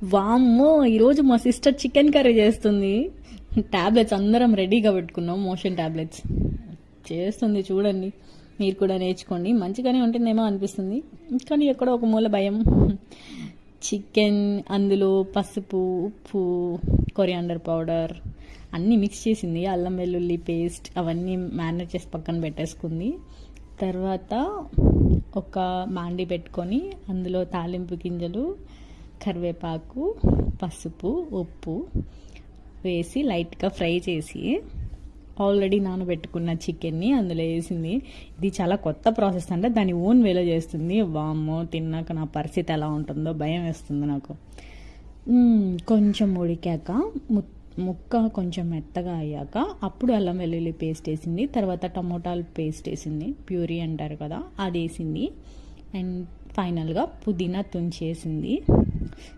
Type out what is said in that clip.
వామ్మో, ఈరోజు మా సిస్టర్ చికెన్ కర్రీ చేస్తుంది. టాబ్లెట్స్ అందరం రెడీగా పెట్టుకున్నాం, మోషన్ టాబ్లెట్స్ చేస్తుంది. చూడండి, మీరు కూడా నేర్చుకోండి. మంచిగానే ఉంటుందేమో అనిపిస్తుంది, కానీ ఎక్కడో ఒక మూల భయం. చికెన్, అందులో పసుపు, ఉప్పు, కొరియాండర్ పౌడర్ అన్నీ మిక్స్ చేసింది. అల్లం వెల్లుల్లి పేస్ట్ అవన్నీ మ్యారినేట్ చేసి పక్కన పెట్టేసుకుంది. తర్వాత ఒక బాండి పెట్టుకొని అందులో తాలింపు గింజలు, కరివేపాకు, పసుపు, ఉప్పు వేసి లైట్గా ఫ్రై చేసి ఆల్రెడీ నానబెట్టుకున్న చికెన్ని అందులో వేసింది. ఇది చాలా కొత్త ప్రాసెస్, అంటే దాని ఓన్ వేలో చేస్తుంది. వామ్మో, తిన్నాక నా పరిస్థితి ఎలా ఉంటుందో భయం వేస్తుంది నాకు. కొంచెం ఉడికాక ముక్క కొంచెం మెత్తగా అయ్యాక అప్పుడు అల్లం వెల్లుల్లి పేస్ట్ వేసింది. తర్వాత టమోటాలు పేస్ట్ వేసింది, ప్యూరీ అంటారు కదా, అది వేసింది. అండ్ ఫైనల్గా పుదీనా తుంచేసింది.